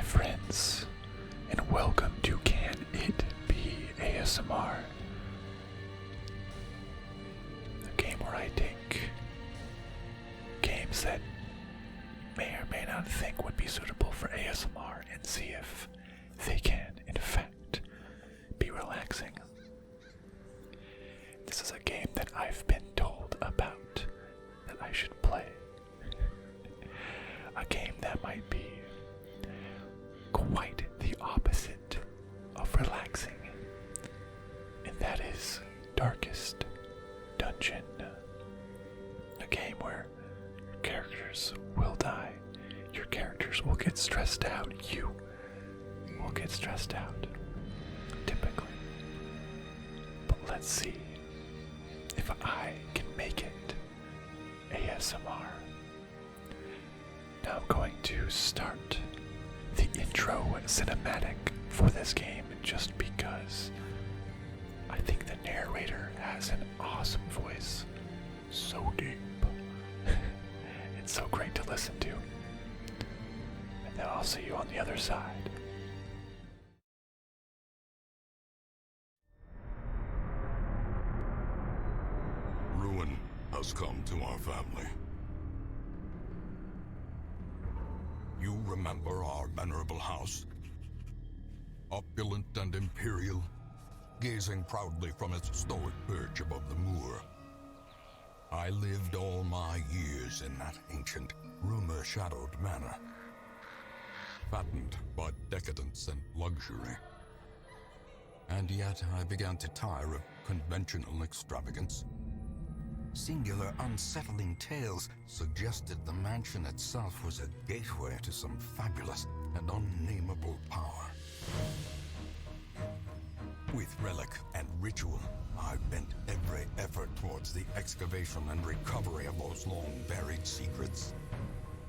my friends, and welcome to Can It Be ASMR, a game where I take games that may or may not think would be suitable for ASMR and see if they can, in fact, be relaxing. This is a game that I've been told about that I should play. A game that might be quite the opposite of relaxing, and that is Darkest Dungeon. A game where your characters will die, your characters will get stressed out, you will get stressed out, typically. But let's see if I can make it ASMR. Now I'm going to start the intro cinematic for this game just because I think the narrator has an awesome voice. So deep. It's so great to listen to. And then I'll see you on the other side. Ruin has come to our family. You remember our venerable house? Opulent and imperial, gazing proudly from its stoic perch above the moor. I lived all my years in that ancient, rumor-shadowed manor, fattened by decadence and luxury. And yet I began to tire of conventional extravagance. Singular, unsettling tales suggested the mansion itself was a gateway to some fabulous and unnameable power. With relic and ritual, I bent every effort towards the excavation and recovery of those long-buried secrets,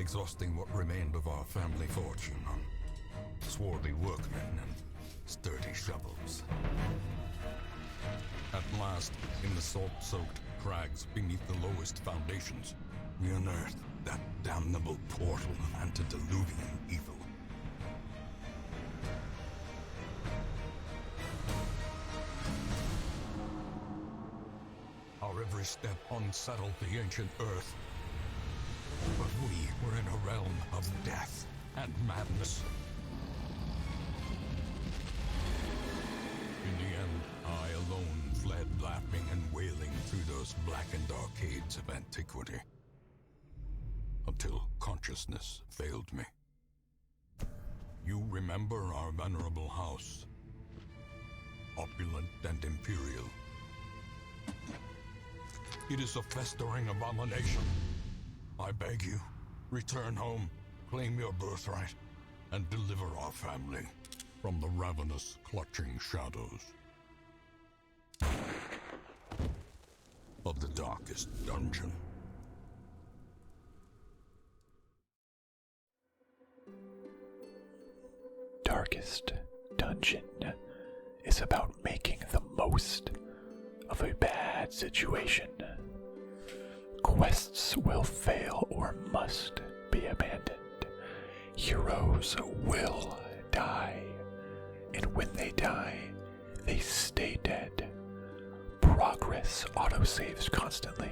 exhausting what remained of our family fortune on swarthy workmen and sturdy shovels. At last, in the salt-soaked crags beneath the lowest foundations, we unearthed that damnable portal of antediluvian evil. Our every step unsettled the ancient earth, but we were in a realm of death and madness. In the end, I alone fled laughing and wailing through those blackened arcades of antiquity, until consciousness failed me. You remember our venerable house, opulent and imperial. It is a festering abomination. I beg you, return home, claim your birthright, and deliver our family from the ravenous, clutching shadows of the darkest dungeon. Darkest Dungeon is about making the most of a bad situation. Quests will fail or must be abandoned. Heroes will die, and when they die, they stay dead. Progress autosaves constantly.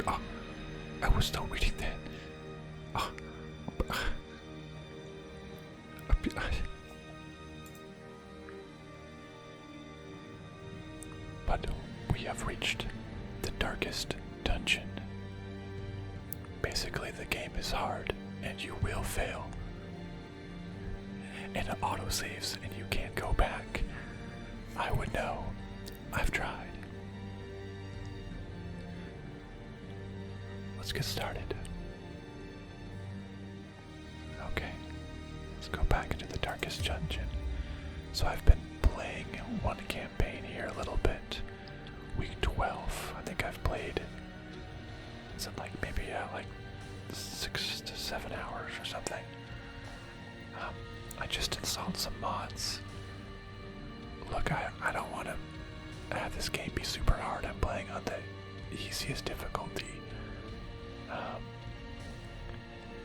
I was still reading that. But we have reached the darkest dungeon. Basically, the game is hard, and you will fail. And it autosaves, and you can't go back. I would know. I've tried. Let's get started. Okay, let's go back into the darkest dungeon. So I've been playing one campaign here a little bit. Week 12, I think I've played, is it like maybe like 6 to 7 hours or something. I just installed some mods. Look, I don't want to have this game be super hard. I'm playing on the easiest difficulty.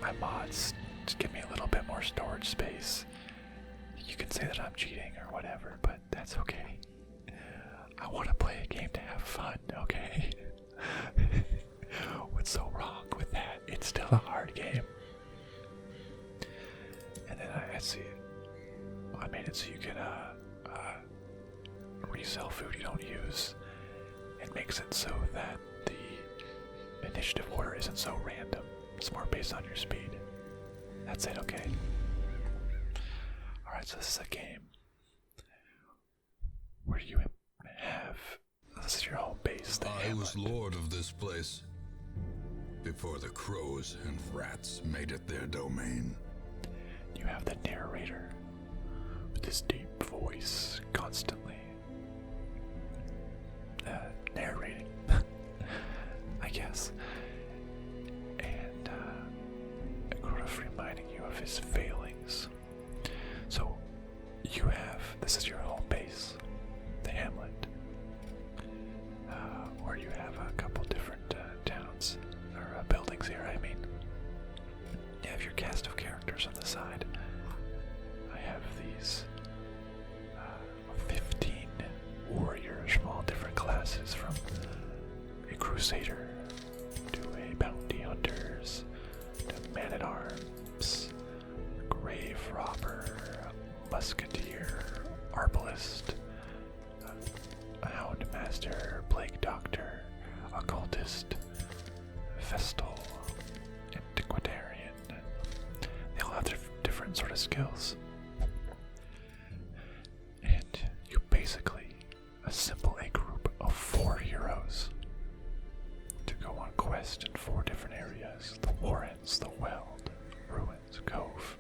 My mods Just give me a little bit more storage space. You can say that I'm cheating or whatever, but that's okay. I want to play a game to have fun, okay? What's so wrong with that? It's still a hard game. And then I see, I made it so you can resell food you don't use. It makes it so that the initiative order isn't so random. It's more based on your speed. That's it, okay? Alright, so this is a game where you have, this is your home base, the I was hamlet. lord of this place before the crows and rats made it their domain. You have the narrator with his deep voice constantly narrating, I guess, and sort of reminding you of his failings. So you have, this is your home base, the hamlet, where you have a couple different towns, or buildings here, I mean. You have your cast of characters on the side. I have these 15 warriors from all different classes, from a crusader to a bounty hunters to man-at-arms, grave robber, musketeer, arbalist, a hound master, plague doctor, occultist, vestal, antiquarian. They all have their different sort of skills. And you basically assemble a group of 4 heroes to go on quest in 4 different areas. The Warrens, the Weld, Ruins, Cove,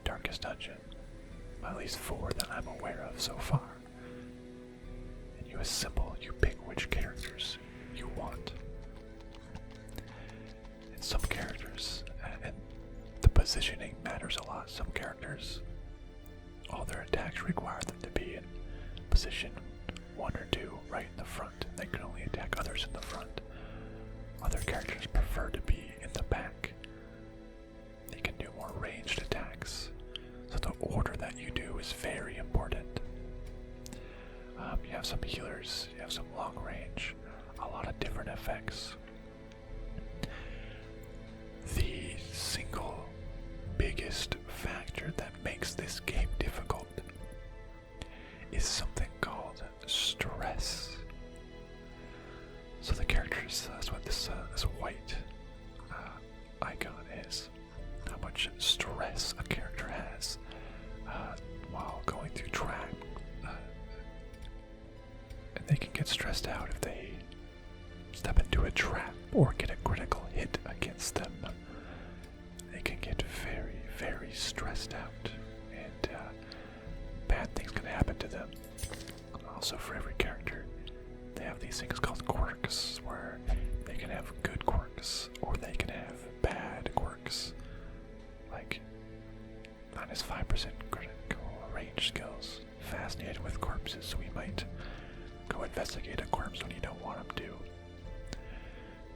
Darkest Dungeon. At least 4 that I'm aware of so far. And you assemble, you pick which characters you want. And some characters, and the positioning matters a lot. Some characters, all their attacks require them to be in position 1 or 2 right in the front. They can only attack others in the front. Other characters prefer to be in the back. They can do more ranged attacks. So the order that you do is very important. You have some healers, you have some long range, a lot of different effects. The single biggest factor that makes this game difficult is something called stress. So the characters, that's what this white icon is. How much stress a character has while going through track. And they can get stressed out if they step into a trap or get a critical hit against them. They can get very, very stressed out, and bad things can happen to them. Also, for every character, they have these things called quirks, where they can have good quirks or they can have bad quirks, like minus 5% critical range skills. Fascinated with corpses, so we might go investigate a corpse when you don't want them to.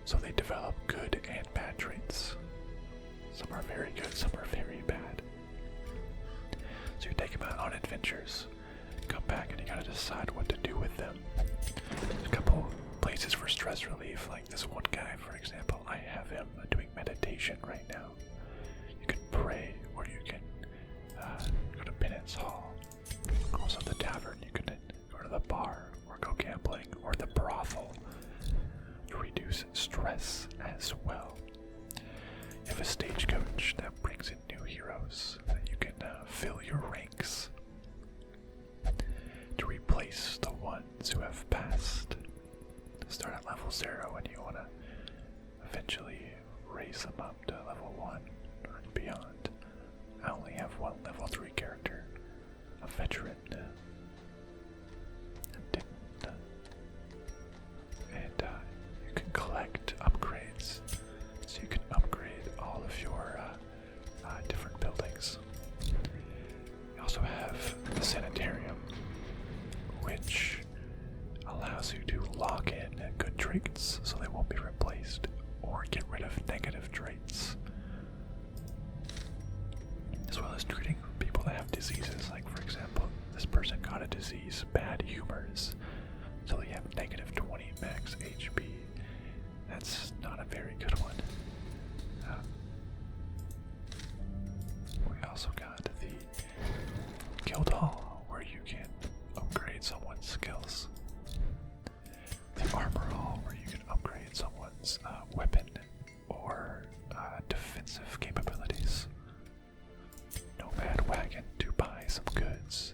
So they develop good and bad traits. Some are very good, some are very bad. So you take them out on adventures, come back, and you gotta decide what to do with them. There's a couple places for stress relief, like this one guy, for example. I have him doing meditation right now. You can pray, or you can go to Penance Hall. Also the tavern, you can go to the bar, or go gambling, or the brothel to reduce stress as well. You have a stagecoach that brings in new heroes that you can fill your ranks to replace the ones who have passed. Start at level 0 and you want to eventually raise them up to level 1 or beyond. I only have one level 3 character, a veteran. And you can collect upgrades, so you can upgrade all of your different buildings. You also have the sanitarium, which allows you to lock in good traits so they won't be replaced, or get rid of negative traits. as well as treating people that have diseases. Like, for example, this person got a disease, bad humors, so they have negative 20 max HP. That's not a very good one. We also got the Guild Hall, where you can upgrade someone's skills. The Armor Hall, where you can upgrade someone's weapon or defensive capabilities. Nomad Wagon to buy some goods.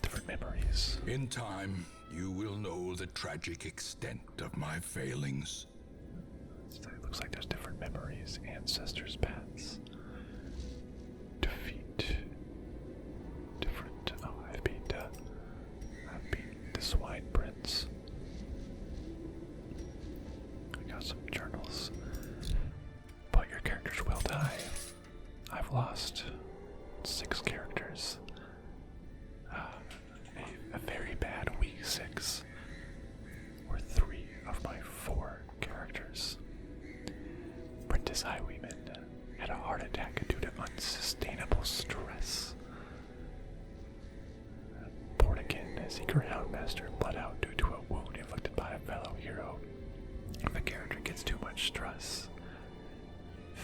Different memories. In time, you will know the tragic extent of my failings. So it looks like there's different memories, ancestors' paths. Defeat. Different. Oh, I've beat the Swine Prince. I got some journals. But your characters will die. I've lost 6 characters. A very bad week 6. Were 3 of my 4 characters. Prentice Highwayman had a heart attack due to unsustainable stress. Portican, Secret Houndmaster, bled out due to a wound inflicted by a fellow hero. If a character gets too much stress,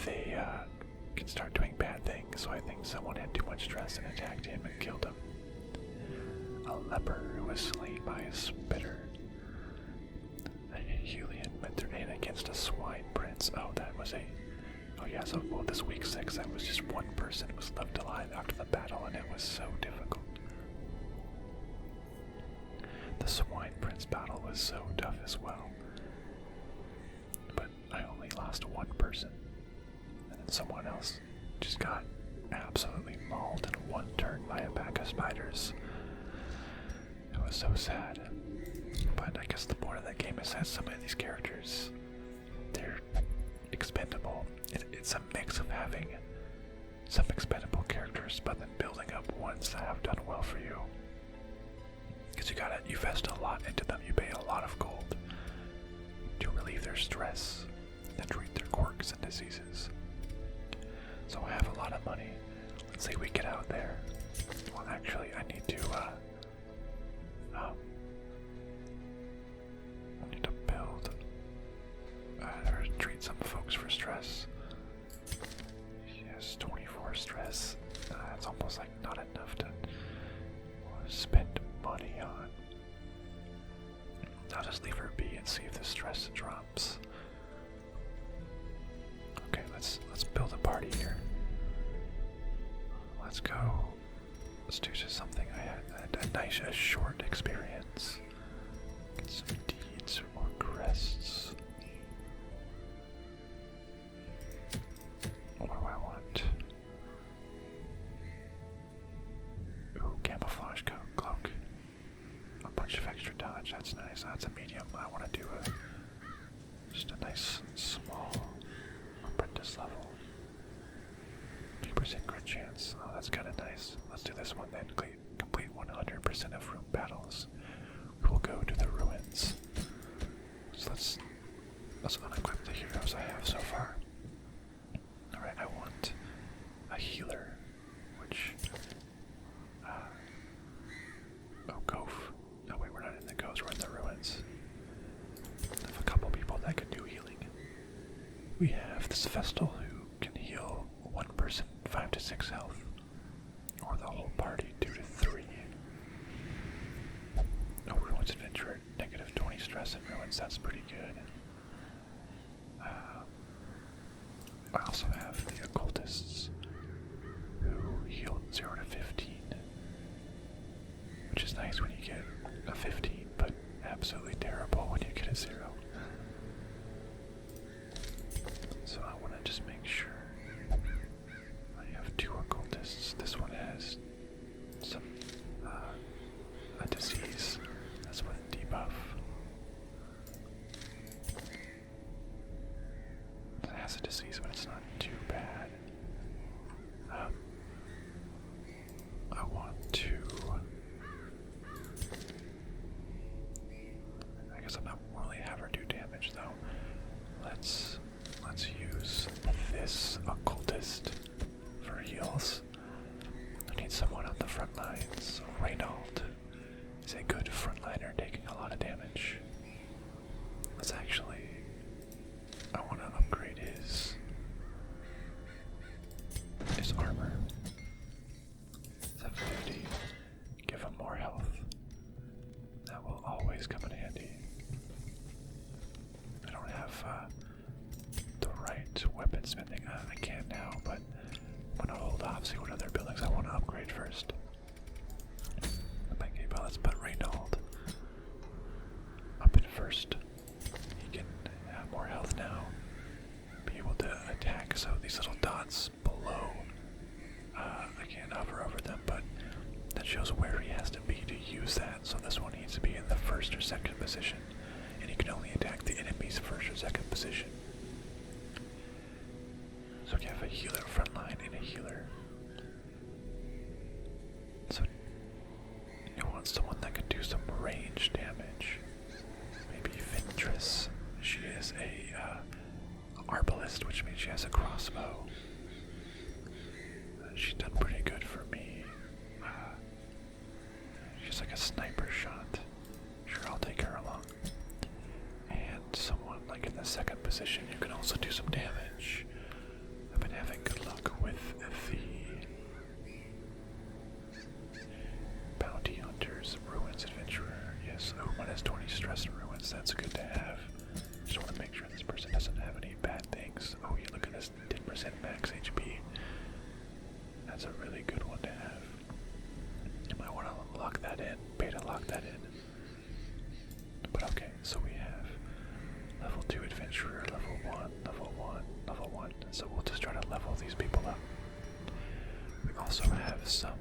they can start doing bad things, so I think someone had too much stress and attacked him and killed him. A leper who was slain by a spitter. A Helian went in against a swine prince. Oh, that was oh yeah, so well, this week 6, that was just one person who was left alive after the battle, and it was so difficult. The swine prince battle was so tough as well. But I only lost one person. And then someone else just got absolutely mauled in one turn by a pack of spiders. It was so sad. But I guess the point of that game is that some of these characters, they're expendable. It's a mix of having some expendable characters, but then building up ones that have done well for you. Because you invest a lot into them, you pay a lot of gold to relieve their stress and treat their quirks and diseases. So I have a lot of money. Let's say we get out there. Well, actually, I need to build or treat some folks for stress. Yes, 24 stress. That's almost like not enough to spend money on. I'll just leave her be and see if the stress drops. Okay, let's build a party here. Let's go. Let's do just something. I had a nice, short experience. Get some deeds or more crests. What do I want? Ooh, camouflage cloak. A bunch of extra dodge. That's nice. That's a medium. I want to do just a nice small apprentice level. 2% crit chance. Oh, that's kind of nice. Let's do this one then. Complete 100% of room battles. We will go to the ruins. So let's unequip the heroes I have so far. Alright, I want a healer, which Goph. No, wait, we're not in the Gophs, we're in the ruins. I have a couple people that can do healing. We have this Vestal who can heal one person 5 to 6 health, or the whole party 2 to 3. Oh, Ruins Adventurer, negative 20 stress in Ruins, that's pretty good. I also have the Occultists, who heal 0 to 15, which is nice when you get a 15, but absolutely terrible when you get a 0. So I want to just make sure I have 2 Occultists. This one has some a disease that's with debuff. It has a disease, but it's not too bad. I want to. I guess I'm not really have her do damage though. Let's use this occultist for healing. Let's actually, I want to upgrade his armor. 750. Give him more health. That will always come in handy. I don't have the right weapon smithing. I can now, but I'm gonna hold off, see what other buildings I want to upgrade first. Okay, well, let's put Reynold up in first. He can have more health now, be able to attack. So these little dots below, I can't hover over them, but that shows where he has to be to use that. So this one needs to be in the first or second position, and he can only attack the enemy's first or second position. So we have a healer front line and a healer. So you want someone that can do some range damage. Maybe Ventress. She is a arbalist, which means she has a crossbow. She's done pretty good for me. She's like a sniper shot. Sure, I'll take her along. And someone like in the second position who can also do some damage. I've been having good luck with the Bounty Hunters, Ruins Adventurer. Yes, one has 20 stress and ruins. That's good to have. Just want to make sure this person doesn't have any bad things. Oh, yeah, look at this 10% max HP. That's a really good one to have. You might want to lock that in, beta lock that in. But okay, so we have level 2 adventurer, level 1, level 1, level 1. So we'll just try to level these people up. We also have some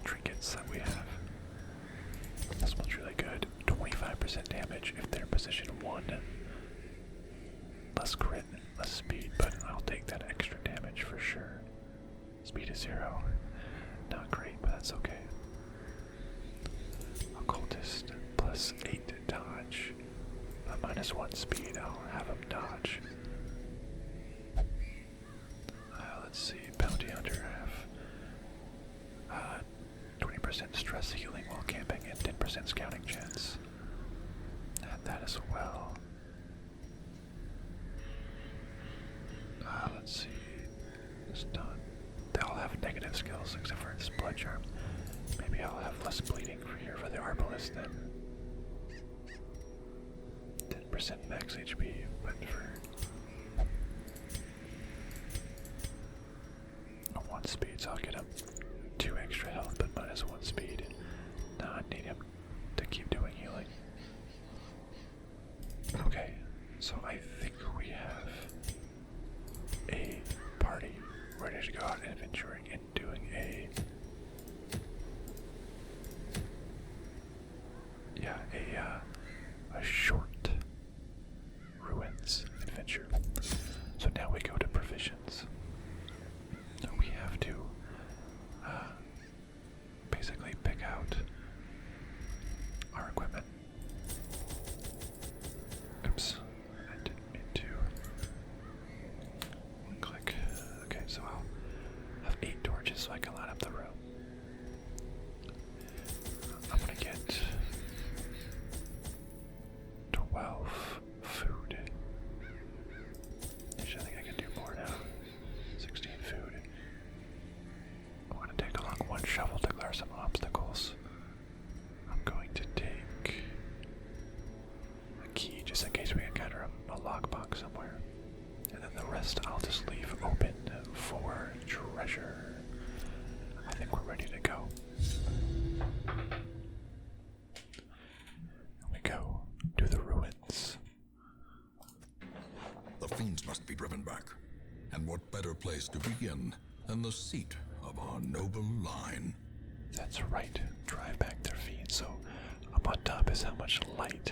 trinkets that we have. This one's really good. 25% damage if they're position 1. Less crit, less speed, but I'll take that extra damage for sure. Speed is 0. Not great, but that's okay. Occultist plus 8 dodge. Minus 1 speed, I'll have him dodge. Let's see, Bounty Hunter have 20% stress healing while camping and 10% scouting chance. Add that as well. Let's see, it's done. They all have negative skills except for this blood charm. Maybe I'll have less bleeding for here for the arbalist then. 10% max HP, but for 1 speed, so I'll get him 2 extra health, but minus 1 speed. Now I need him to keep doing healing. Okay, so I think we have a party ready to go out adventuring and doing a short ruins adventure. So now we go to provisions. So we have to basically pick out our equipment. Oops, I didn't mean to click. Okay, so I'll have 8 torches so I can light up the room. I'm gonna get 12 food. Actually, I think I can do more now. 16 food. I'm gonna take along 1 shovel to clear some obstacles. I'm going to take a key just in case we encounter a lockbox somewhere. And then the rest I'll just leave open for treasure. I think we're ready to go. We go to the ruins. The fiends must be driven back. And what better place to begin than the seat of our noble line? That's right, drive back their fiends. So up on top is how much light.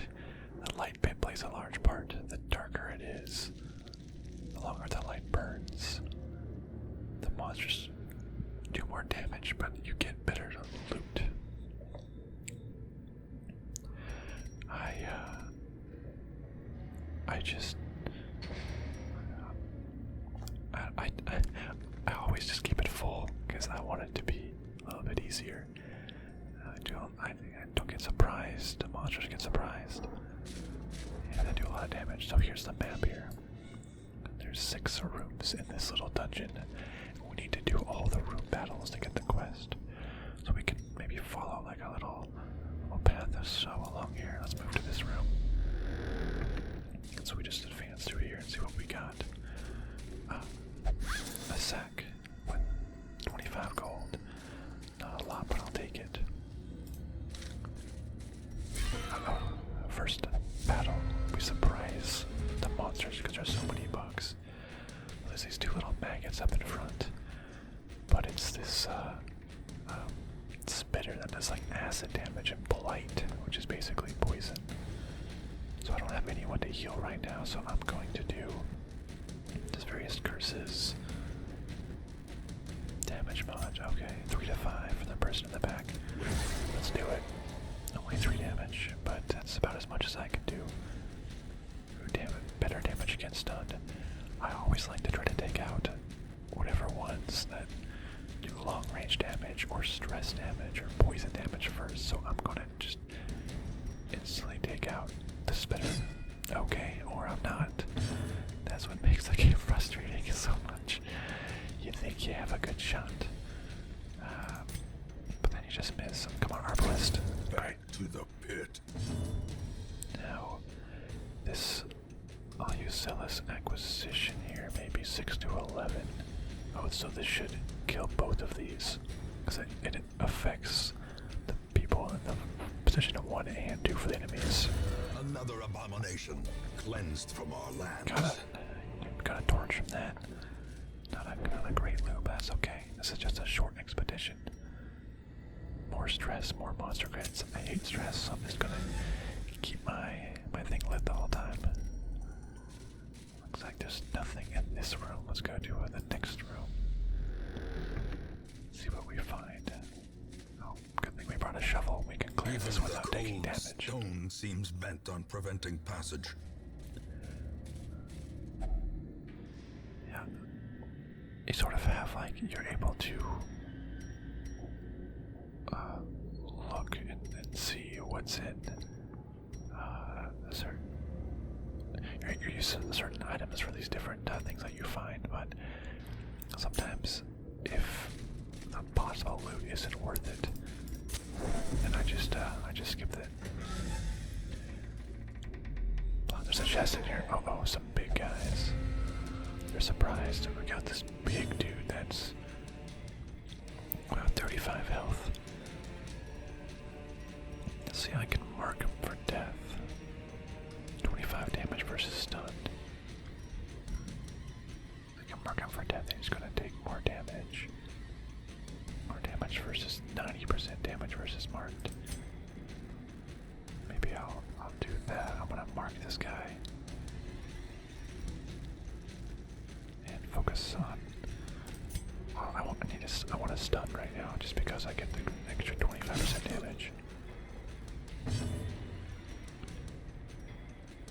The light plays a large part. The darker it is, the longer the light burns. The monsters do more damage, but you get better loot. I always just keep it full because I want it to be a little bit easier. I don't get surprised. The monsters get surprised. And I do a lot lot of damage. So here's the map here. There's 6 rooms in this little dungeon. We need to do all the room battles to get the quest. So we can maybe follow like a little path or so along here. Let's move to this room. So we just advance through here and see what we got. A sack with 25 gold. Not a lot, but I'll take it. First battle, we surprise the monsters because there's so many bugs. There's these 2 little maggots up in front, but it's this spitter that does like acid damage and blight, which is basically poison. So I don't have anyone to heal right now, so I'm going to do just various curses. Damage mod, okay, 3 to 5 for the person in the back. Let's do it. Only 3 damage, but that's about as much as I can do. Better damage against stunned. I always like to try to take out whatever ones that do long range damage or stress damage or poison damage first, so I'm gonna just instantly take out the spitter. Okay, or I'm not. That's what makes the game frustrating so much. You think you have a good shot, but then you just miss. Come on, Arbalist. Back to the pit. Now, this, I'll use Zealous Acquisition here, maybe 6 to 11. Oh, so this should kill both of these, because it affects the people in the position of 1 and 2 for the enemies. Another abomination cleansed from our lands. Got a torch from that. Not a great loot, but that's okay. This is just a short expedition. More stress, more monster crits. I hate stress, so I'm just gonna keep my thing lit the whole time. Looks like there's nothing in this room. Let's go to the next room. See what we find. Oh, good thing we brought a shovel. We can clear this without taking damage. Stone seems bent on preventing passage. Yeah. You sort of have like, you're able to look and see what's in you're using certain items for these different things that you find, but sometimes if the possible loot isn't worth it, then I just skip it. Oh, there's a chest in here. Oh, some big guys. They're surprised. We got this big dude that's 35 health. Let's see, I can mark him for death. 25 damage versus stunned. I can mark him for death, and he's gonna take more damage. More damage versus 90% damage versus marked. Maybe I'll do that. I'm gonna mark this guy. And focus on. Oh, I want to stun right now just because I get the extra 25% damage.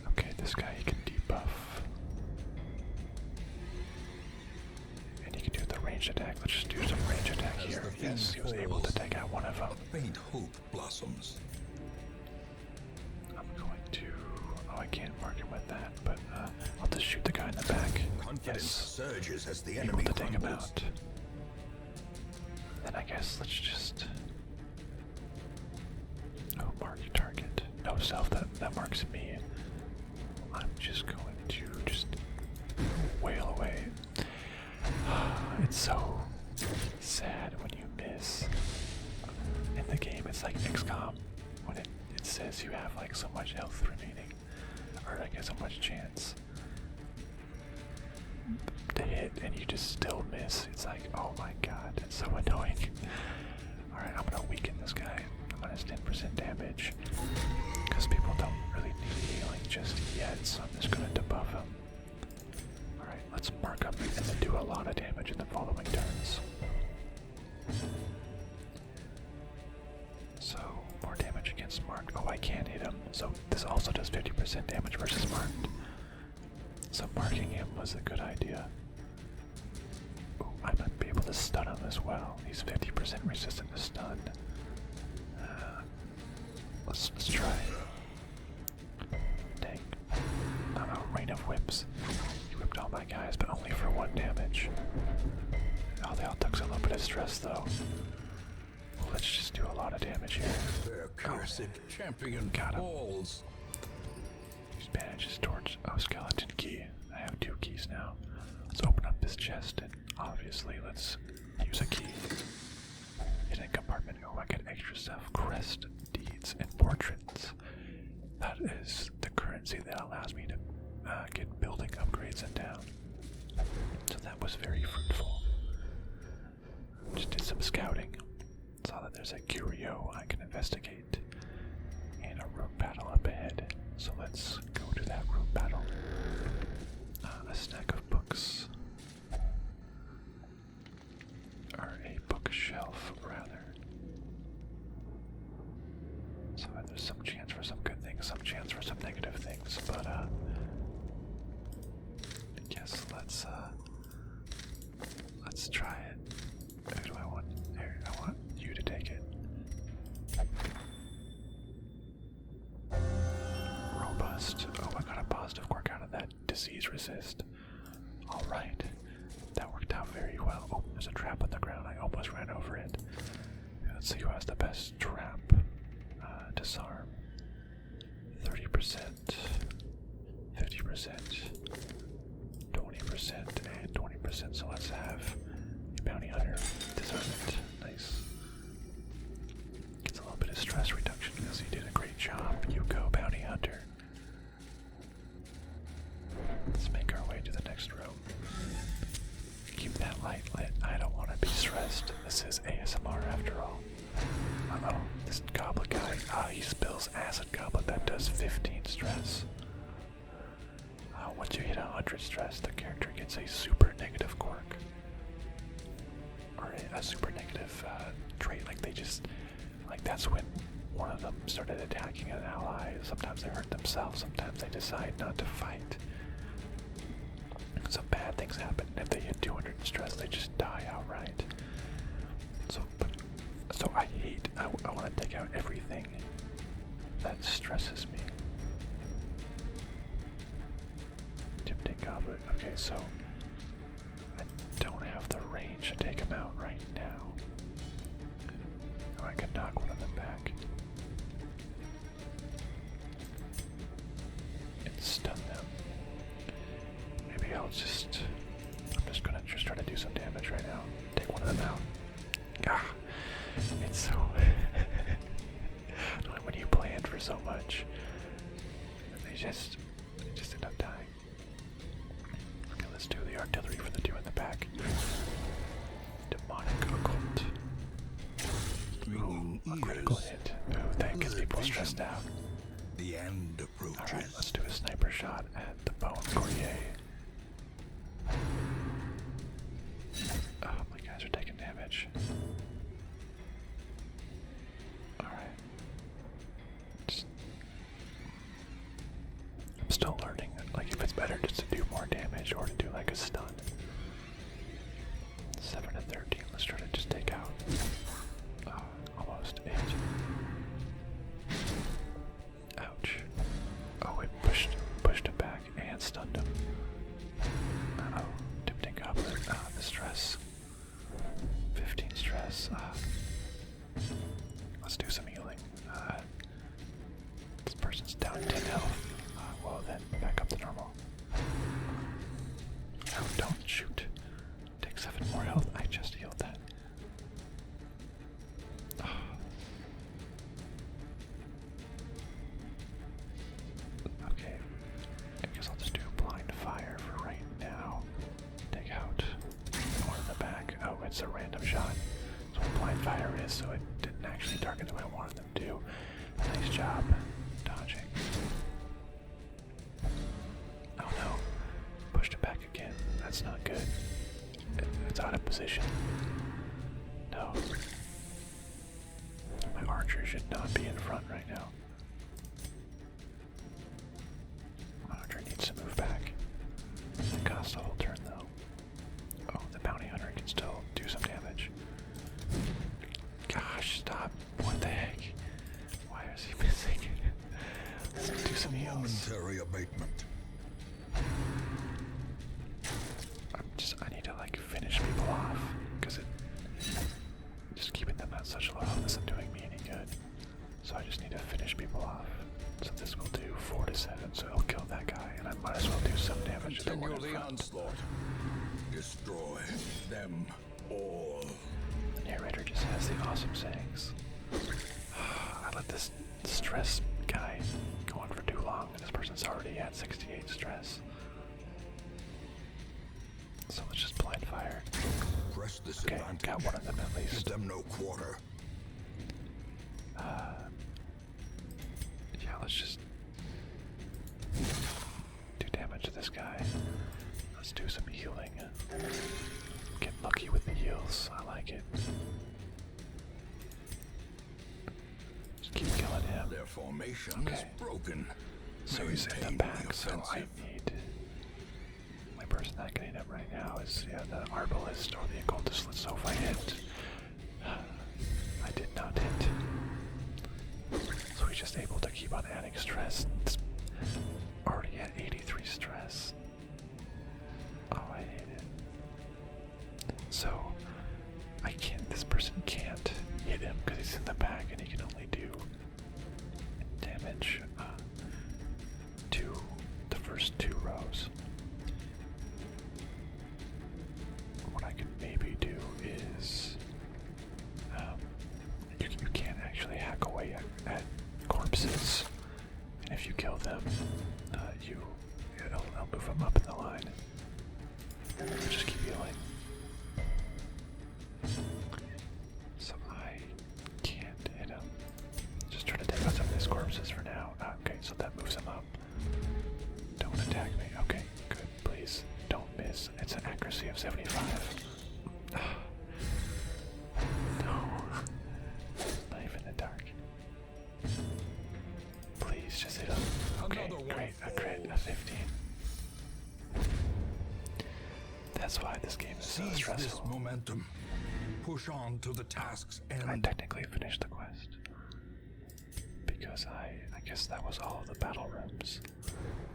Okay, this guy he can debuff. And he can do the ranged attack. Let's just do some ranged attack here. Yes, he was able to take out one of them. A faint hope blossoms. I'm going to... Oh, I can't mark him with that, but I'll just shoot the guy in the back. Confidence surges as the Able enemy to take him crumbles. out. Then I guess let's just... Oh, mark your target. No self, that marks me. I'm just going to just wail away. It's so sad when you miss. In the game, it's like XCOM when it says you have like so much health remaining, or I guess so much chance to hit, and you just still miss. It's like, oh my god, it's so annoying. Alright, I'm gonna weaken this guy. I'm gonna 10% damage, because people don't really need healing just yet, so I'm just gonna debuff him. Alright, let's mark up and then do a lot of damage in the following turns. So, more damage against marked. Oh, I can't hit him. So this also does 50% damage versus marked. So marking him was a good idea. Ooh, I might be able to stun him as well. He's 50% resistant to stun. Let's try. Dang. Oops. He whipped all my guys, but only for 1 damage. Oh, they all took a little bit of stress, though. Let's just do a lot of damage here. Their cursed champion Got him. falls. Use bandages towards. Oh, skeleton key. I have 2 keys now. Let's open up this chest and obviously let's use a key. Hidden compartment. Oh, I get extra stuff. Crest, deeds, and portraits. That is the currency that allows me to get building upgrades in town. So that was very fruitful. Just did some scouting. Saw that there's a curio I can investigate. And a room battle up ahead. So let's go to that room battle. A stack of books. Or a bookshelf, rather. So there's some chance for some good things, some chance for some negative things, but I guess let's try it. Who do I want? Here, I want you to take it. Robust. Oh, I got a positive quirk out of that. Disease resist. Alright. That worked out very well. Oh, there's a trap on the ground. I almost ran over it. Let's see who has the best trap. Disarm. 30%. 50%. 20%. And 20%. So let's have a bounty hunter disarm it. Nice. Gets a little bit of stress reduction because he did a great job. You go, bounty hunter. Let's make our way to the next room. Keep that light lit. I don't want to be stressed. This is ASMR after all. Uh-oh, this goblet guy. He spills acid goblet. That does 15 stress. Once you hit 100 stress, the character gets a super negative quirk. Or a super negative trait. Like they just... Like that's when one of them started attacking an ally. Sometimes they hurt themselves. Sometimes they decide not to fight. Some bad things happen. If they hit 200 stress, they just die outright. So I hate. I want to take out everything that stresses me. Tempting goblet. Okay, so I don't have the range to take them out right now. Oh, I can knock one of them back and stun them. Maybe I'm just gonna try to do some damage right now. Take one of them out. Ah, it's so when you plan for so much, they just end up dying. Okay, let's do the artillery for the 2 in the back. Demonic occult. Ooh, a critical hit. Ooh, that gets people stressed out. The end approaches. Alright, let's do a sniper shot at the bone courtier. Oh, my guys are taking damage. Alright. I'm still learning, like, if it's better just to do more damage or to do, like, a stun. 7 to 13, let's try to just take out. Almost 8. Ouch. Oh, it pushed him back and stunned him. Uh-oh. Tempting goblet. The stress. 15 stress. Let's do some healing. This person's down 10 health. Well then, back up to normal. Oh, don't shoot. Take 7 more health. I just healed that. Okay. I guess I'll just do blind fire for right now. Take out one in the back. Oh, it's a random shot. That's what blind fire is, so it didn't actually target the way I wanted them to. Nice job dodging. Oh no. Pushed it back again. That's not good. It's out of position. No. My archer should not be in front right now. My archer needs to move back. It costs a whole turn though. Oh, the bounty hunter can still do some damage. Gosh, stop. What the heck? Why is he missing? Let's do some heals. Momentary abatement. to the one in Continue the front. onslaught. Destroy them all. The narrator just has the awesome sayings. I let this stress guy go on for too long, and this person's already at 68 stress. So let's just blind fire. Press this Okay, advantage. got one of them at Give least. them no quarter. Yeah, let's just do damage to this guy. Let's do some healing. Get lucky with the heals. I like it. Just keep killing him. Their formation is Okay. broken. So he's in the Maintain back, so I offensive. need... My person that can hit him right now is the Arbalist or the Occultist. Let's know if I hit. I did not hit. So he's just able to keep on adding stress. It's already at 83 stress. Oh, I hate it. So, I can't, this person can't hit him because he's in the back and he can only do damage to the first 2 rows. What I could maybe do is, you can't actually hack away at corpses, and if you kill them, it'll move them up in the line. Just keep healing. So I can't hit him. Just try to take out some of these corpses for now. Okay, so that moves him up. Don't attack me. Okay, good. Please don't miss. It's an accuracy of 75. No. Not even in the dark. Please just hit him. Okay, great. A crit, a 15. That's why this game is so Seize this stressful. momentum. Push on to the task's I end. technically finished the quest. Because I guess that was all of the battle rooms.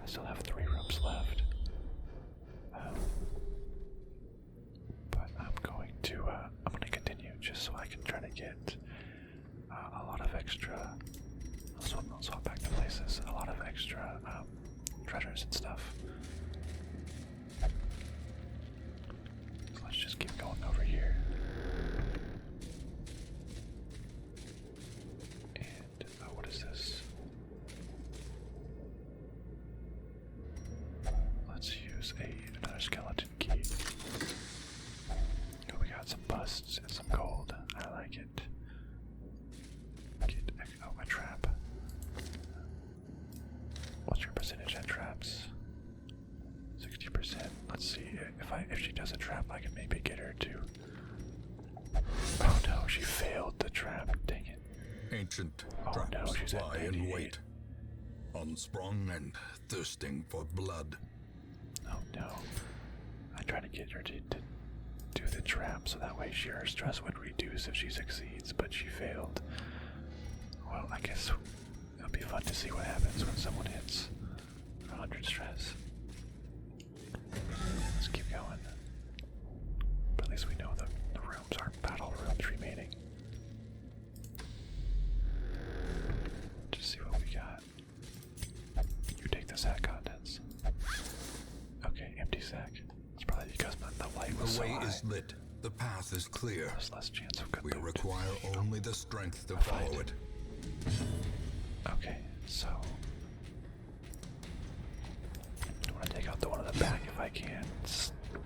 I still have 3 rooms left. But I'm going to continue just so I can try to get a lot of extra, I'll swap back to places, a lot of extra treasures and stuff. So let's just keep going over here. And what is this? Let's use another skeleton key. Oh, we got some busts and some gold. I like it. A trap. What's your percentage at traps? 60%. Let's see if she does a trap, I can maybe get her to. Oh no, she failed the trap. Dang it. Ancient Oh, traps no, she's at lie in 98. wait, unsprung and thirsting for blood. Oh no. I tried to get her to do the trap so that way her stress would reduce if she succeeds, but she failed. Well, I guess it'll be fun to see what happens when someone hits 100 stress. Let's keep going. But at least we know the rooms aren't battle rooms remaining. Just see what we got. You take the sack contents. Okay, empty sack. It's probably because the light was The so way high. is lit. The path is clear. There's less chance of good We loot. require only the strength to I'll find follow it. it. Okay, so I want to take out the one in the back if I can.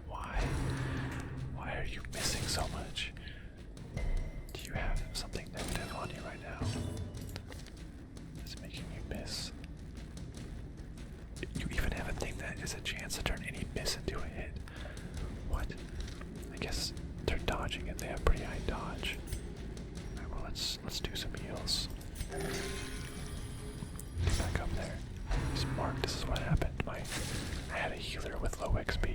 Why? Why are you missing so much? Do you have something negative on you right now? It's making you miss. You even have a thing that is a chance to turn any miss into a hit. What? I guess they're dodging it. They have pretty high dodge. Alright, well let's do some heals. Get back up there. He's marked. This is what happened. I had a healer with low XP,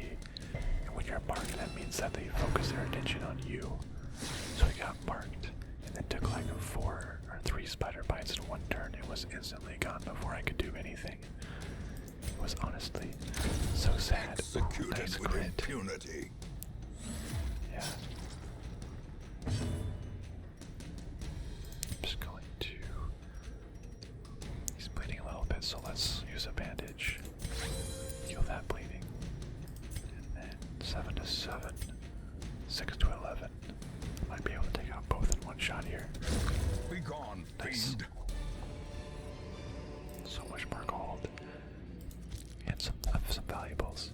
and when you're marked, that means that they focus their attention on you. So he got marked, and then took like 4 or 3 spider bites in 1 turn. It was instantly gone before I could do anything. It was honestly so sad. Executed Nice with crit. impunity. Yeah. I'm just going to... He's bleeding a little bit, so let's use a bandage. Heal that bleeding. 7, 6 to 11. Might be able to take out both in one shot here. Be gone, Nice. fiend. So much more gold. And some valuables.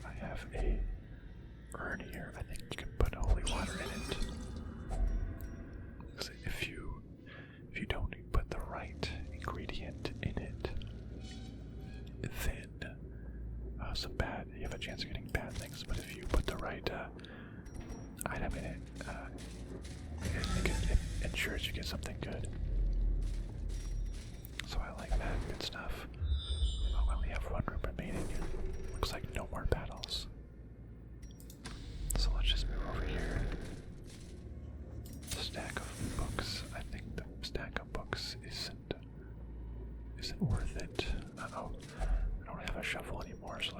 I have a urn here. I think you can put holy water in it. Because if you don't put the right ingredient in it, then you have a chance of getting bad things. But if you put the right item in it, it ensures you get something good. So I like that. Good stuff. Oh, I only have one room remaining. Looks like no more battles. So let's just move over here. Stack of books. I think the stack of books isn't worth it. Uh-oh. I don't have a shovel anymore, so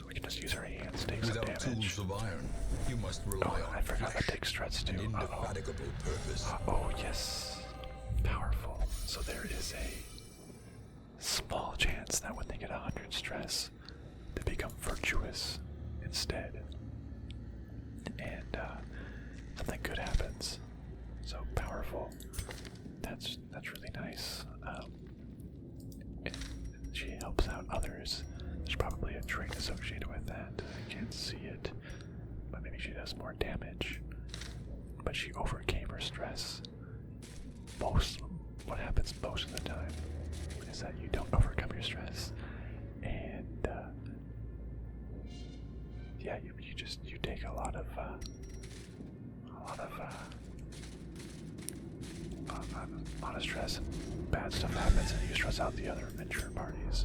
we can just use our hands, take some Without damage. tools of iron, you must rely on I forgot flesh that takes stress too. and indefatigable purpose. Oh yes. Powerful. So there is a small chance that when they get 100 stress, they become virtuous instead. And something good happens. So powerful. That's really nice. And she helps out others. There's probably a trait associated with that. I can't see it. But maybe she does more damage. But she overcame her stress. What happens most of the time is that you don't overcome your stress. And yeah, you take a lot of stress, and bad stuff happens, and you stress out the other adventure parties.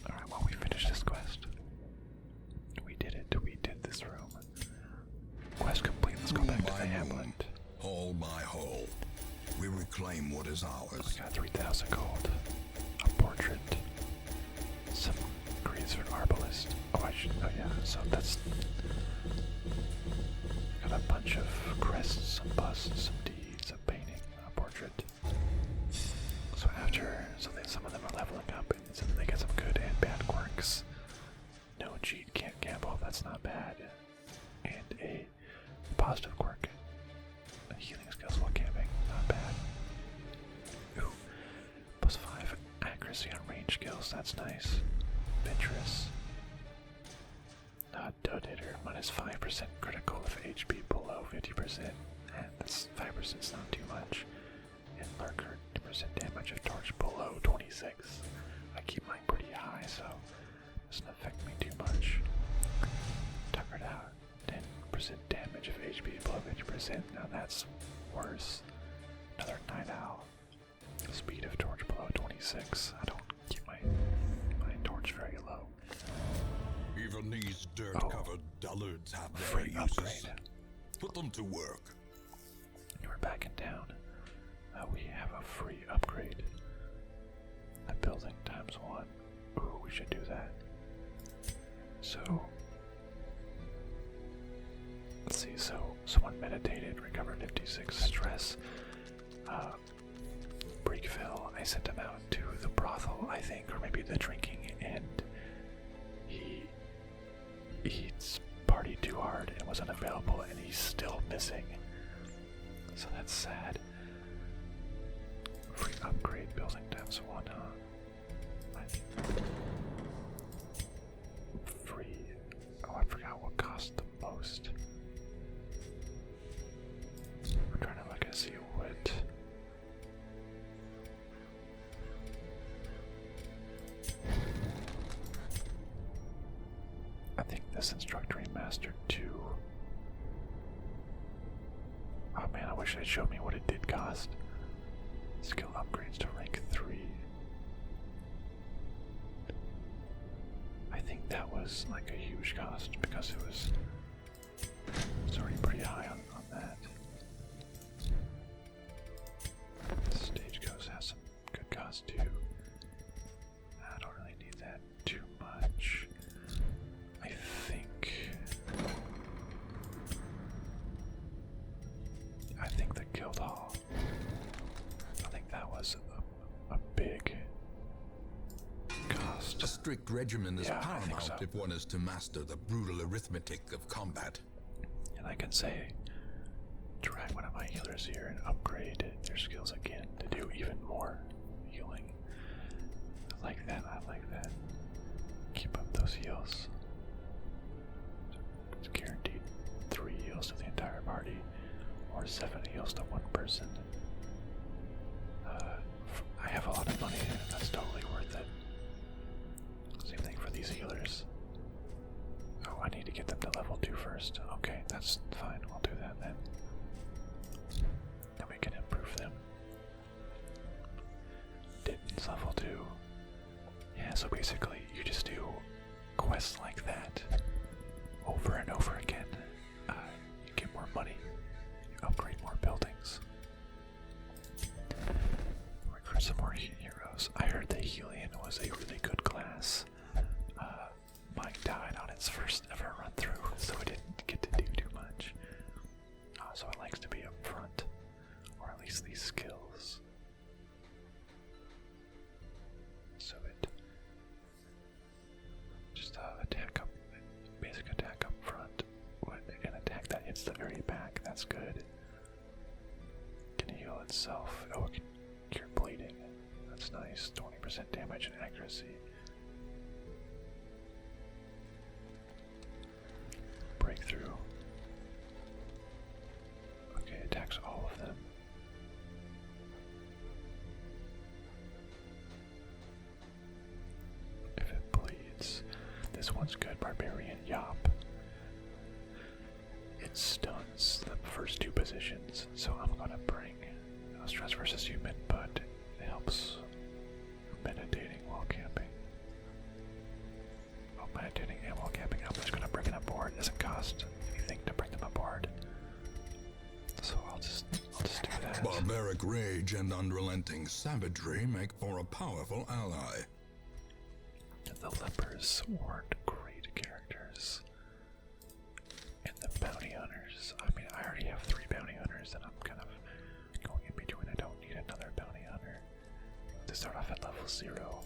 Alright, well, we finished this quest. We did it. We did this room. Quest complete. Let's go back to the hamlet. Hall by hall, we reclaim what is ours. We got 3,000 gold. A portrait. Some greaser arbalist. Oh, yeah, so that's... Got a bunch of crests, some busts, some deeds, a painting, a portrait. So some of them are leveling up, and so they get some good and bad quirks. No cheat, can't gamble, that's not bad. And a positive quirk. A healing skills while camping, not bad. Ooh, plus 5 accuracy on range skills, that's nice. Adventurous. Dud hitter, minus 5% critical if HP below 50%. And that's 5%, is not too much. And lurker, 2% damage if torch below 26. I keep mine pretty high, so it doesn't affect me too much. Tuckered out, 10% damage if HP below 50%. Now that's worse. Another night owl. Speed of torch below 26. I don't keep my torch very low. Even these dirt-covered dullards have their Free uses. upgrade. Put them to work. We're back in town. We have a free upgrade. A building ×1. Ooh, we should do that. So, let's see. So, someone meditated, recovered 56 stress. Breakville, I sent him out to the brothel, I think, or maybe the drinking, and he partied too hard and was unavailable, and he's still missing. So that's sad. Free upgrade, building ×1, free. Oh, I forgot what cost the most. I'm trying to look and see what. I think this Instructor Remastered 2. Oh man, I wish they'd showed me what it did cost. Skill upgrades to rank 3. I think that was like a huge cost because it was already pretty high on that. Stagecoach has some good cost too. I don't really need that too much. I think the guild hall. I think that was a big cost. A strict regimen is Yeah, I think paramount so. if one is to master the brutal arithmetic of combat. And I can say, drag one of my healers here and upgrade their skills again to do even more healing. I like that, I like that. Keep up those heals. It's guaranteed 3 heals to the entire party, or 7 heals to one person. I have a lot of money, and that's totally worth it. Same thing for these healers. Oh, I need to get them to level 2 first. Okay, that's fine. We'll do that then. Then we can improve them. Ditton's level 2. Yeah, so basically you just do quests like that over and over again. You get more money. You upgrade more buildings. Recruit some more heroes. I heard the Helion was a really good class. Mine died on its first ever run through, so it didn't get to do too much. So it likes to be up front, or at least these skills. So it just attack up, basic attack up front, an attack that hits the very back. That's good. Can heal itself. Oh, it can cure bleeding. That's nice. 20% damage and accuracy. Breakthrough. Okay, attacks all of them. If it bleeds, this one's good. Barbarian Yop. It stuns the first 2 positions, so I'm gonna bring stress versus human, but it helps meditating while camping. Oh, meditating and while camping. I'm just gonna bring it aboard. It doesn't cost anything to bring them aboard. So I'll just do that. Barbaric rage and unrelenting savagery make for a powerful ally. The lepers weren't great characters. And the bounty hunters. I mean, I already have 3 bounty hunters, and I'm kind of going in between. I don't need another bounty hunter to start off at level 0.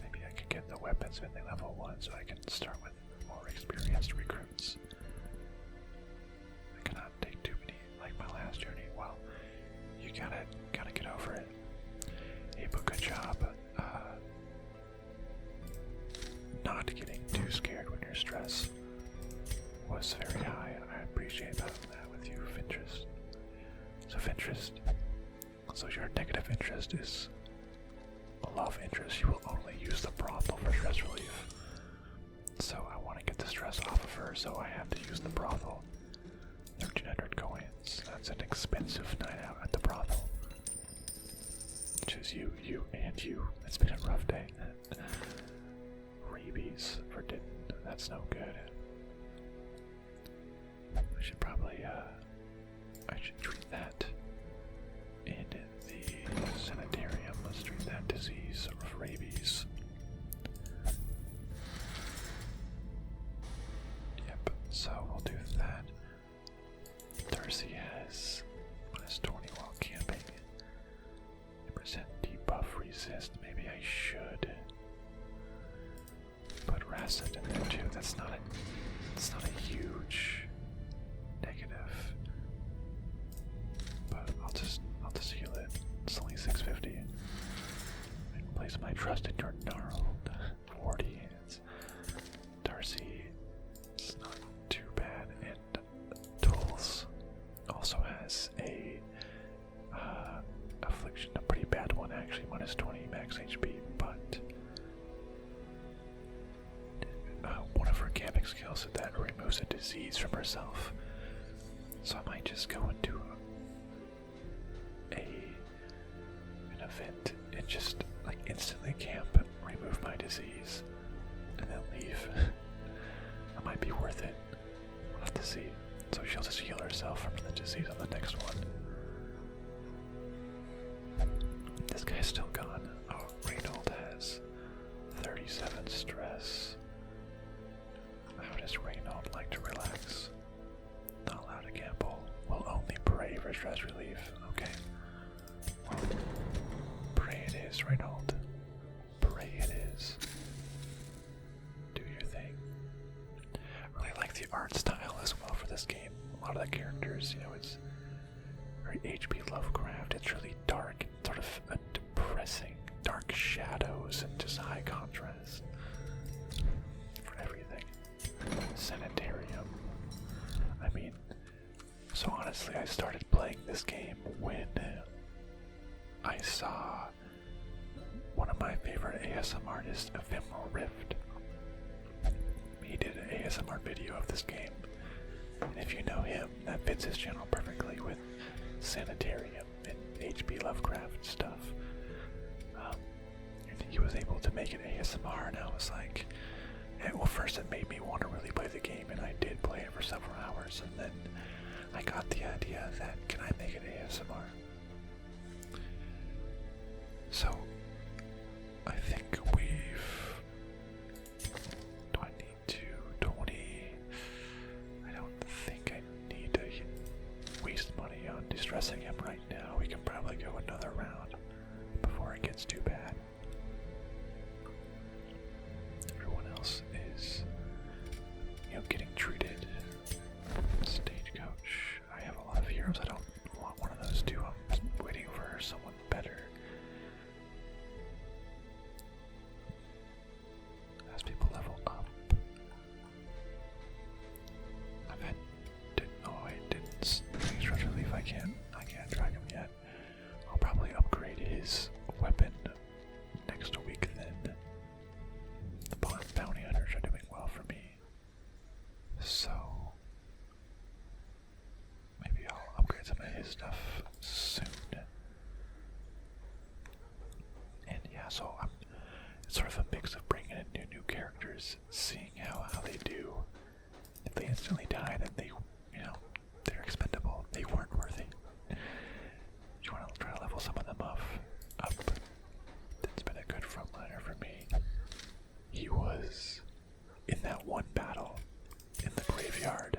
Maybe I could get the weapons when they level 1, so I can start with more experienced recruits. I cannot take too many, like my last journey. Well, you gotta get over it. Hey, but good job. Not getting too scared when your stress was very high. I appreciate that with you, Finterest. So Finterest, so your negative interest is a love interest. You will only use the brothel for stress relief. So I want to get the stress off of her, so I have to use the brothel. 1,300 coins. That's an expensive night out at the brothel. Choose you, and you. It's been a rough day. Rabies for Ditton. That's no good. I should probably, I should treat that in the sanitarium. Let's treat that disease of rabies. Yep, so we'll do that. Darcy has -20 while camping. Percent debuff resist. Maybe I should put Racet in there too. That's not a huge negative. But I'll just heal it. It's only 650. And place my trust in your gnarled 40 hands. Darcy, it's not too bad. And Tools also has a affliction, a pretty bad one actually, -20 max HP, but one of her camping skills is that removes a disease from herself. So I might just go and do an event and just like instantly camp, remove my disease, and then leave. That might be worth it. We'll have to see. So she'll just heal herself from the disease on the next one. This guy's still gone. Oh, Reynold has 37 stress. How does Reynold like to relax? Not allowed to gamble. Will only pray for stress relief. Okay. Well, pray Reynold. Beret it is. Do your thing. I really like the art style as well for this game. A lot of the characters, it's very H.P. Lovecraft. It's really dark, and sort of a depressing, dark shadows and just high contrast for everything. Sanitarium. So honestly, I started playing this game when I saw one of my favorite ASMR artists, Ephemeral Rift. He did an ASMR video of this game, and if you know him, that fits his channel perfectly with Sanitarium and H.P. Lovecraft stuff. And he was able to make it ASMR, and I was like, well, first it made me want to really play the game, and I did play it for several hours, and then I got the idea that, can I make it ASMR? So, I think do I need to, I don't think I need to waste money on distressing him right now. We can probably go another round before it gets too bad. Everyone else is, getting treated. Stagecoach. I have a lot of heroes. I don't want one of those two. I'm waiting for someone better. As people level up. Structure Leaf, I can't drag him yet. I'll probably upgrade his weapon next week then. The bounty hunters are doing well for me. So maybe I'll upgrade some of his stuff soon. And yeah, so it's sort of a mix of bringing in new characters, seeing how they do. If they instantly die, then they're expendable. They weren't worthy. You want to try to level some of them up. That's been a good frontliner for me. He was in that one battle in the graveyard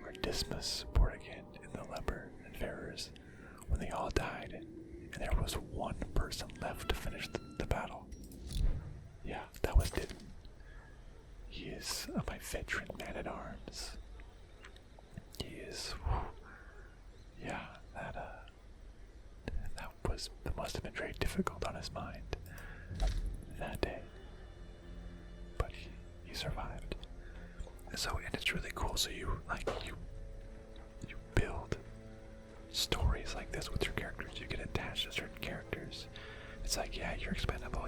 where Dismas, Bordigan, and the Leper and Farers, when they all died, and there was one person left to finish the battle. Yeah, that was Didden. He is my veteran man-at-arms. He is, yeah, that must have been very difficult on his mind that day. But he survived. And it's really cool. So you build stories like this with your characters. You get attached to certain characters. It's like, yeah, you're expendable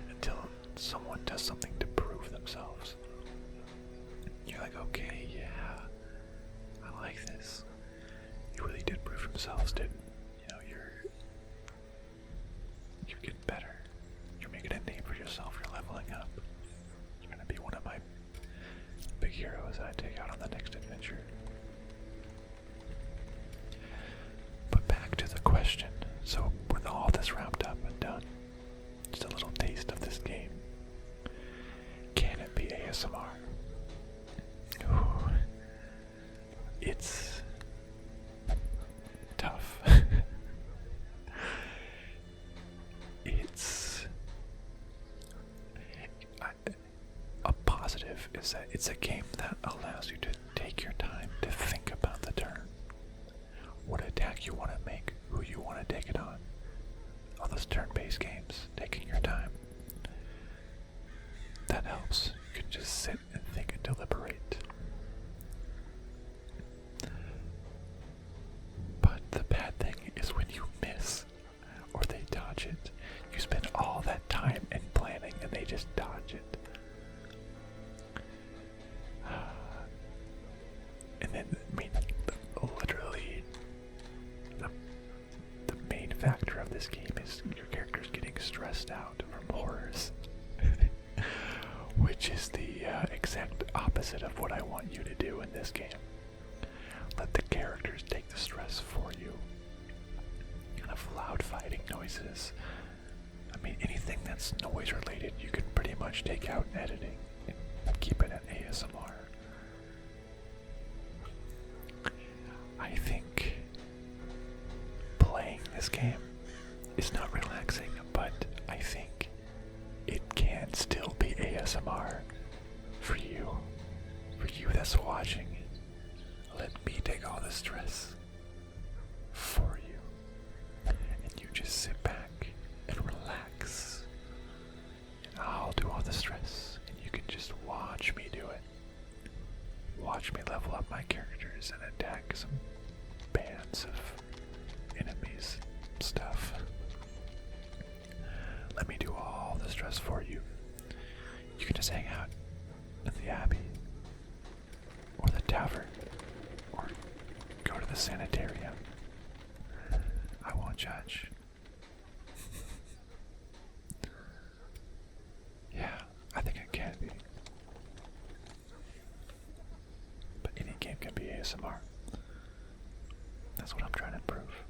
until someone does something to prove themselves. You're like, okay, yeah, I like this. You really did prove themselves, didn't you? You're getting better. You're making a name for yourself. You're leveling up. You're gonna be one of my big heroes that I take out on the next adventure. But back to the question. So with all this wrapped up and done, just a little taste of this game. Can it be ASMR? Ooh, it's tough. A positive is that it's a game that allows you to take your time to think about the turn. What attack you want to make, who you want to take it on. All those turn-based games, taking your time. That helps. You can just sit and think and deliberate. But the bad thing is when you miss or they dodge it. You spend all that time in planning and they just dodge it. And then, literally, the main factor of this game is your character's getting stressed out from horrors. Which is the exact opposite of what I want you to do in this game. Let the characters take the stress for you. Kind of loud fighting noises. Anything that's noise related, you can pretty much take out in editing and keep it at ASMR. I think playing this game is not relaxing, but I think it can still be ASMR for you. For you that's watching, let me take all the stress for you. And you just sit back and relax. And I'll do all the stress, and you can just watch me do it. Watch me level up my characters and attack some bands of enemies and stuff. Let me do all the stress for you. You can just hang out at the Abbey, or the tavern, or go to the sanitarium. I won't judge. Yeah, I think it can be. But any game can be ASMR. That's what I'm trying to prove.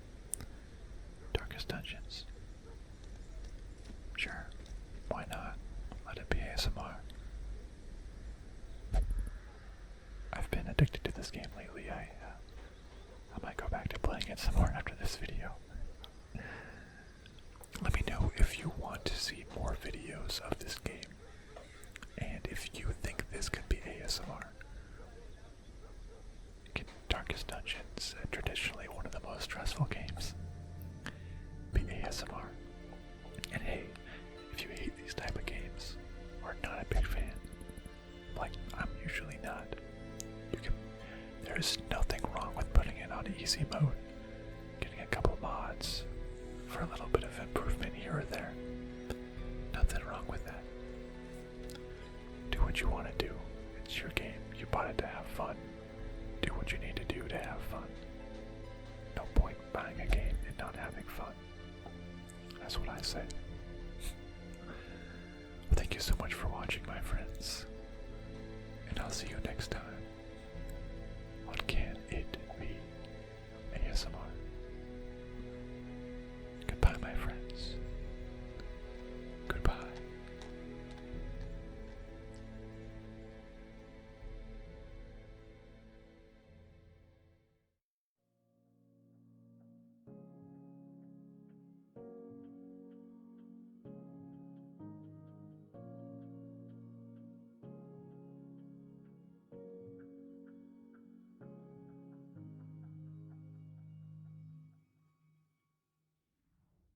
Darkest Dungeons. Sure, why not? Let it be ASMR. I've been addicted to this game lately. I might go back to playing it some more after this video. Let me know if you want to see more videos of this game, and if you think this could be ASMR. Darkest Dungeons, traditionally one of the most stressful games, be ASMR. And hey, if you hate these type of games, or not a big fan, like I'm usually not, there's nothing wrong with putting it on easy mode, getting a couple mods for a little bit of improvement here or there. Nothing wrong with that. Do what you want to do. It's your game. You bought it to have fun. Do what you need to do to have fun. No point buying a game and not having fun. That's what I say. Well, thank you so much for watching, my friends. And I'll see you next time.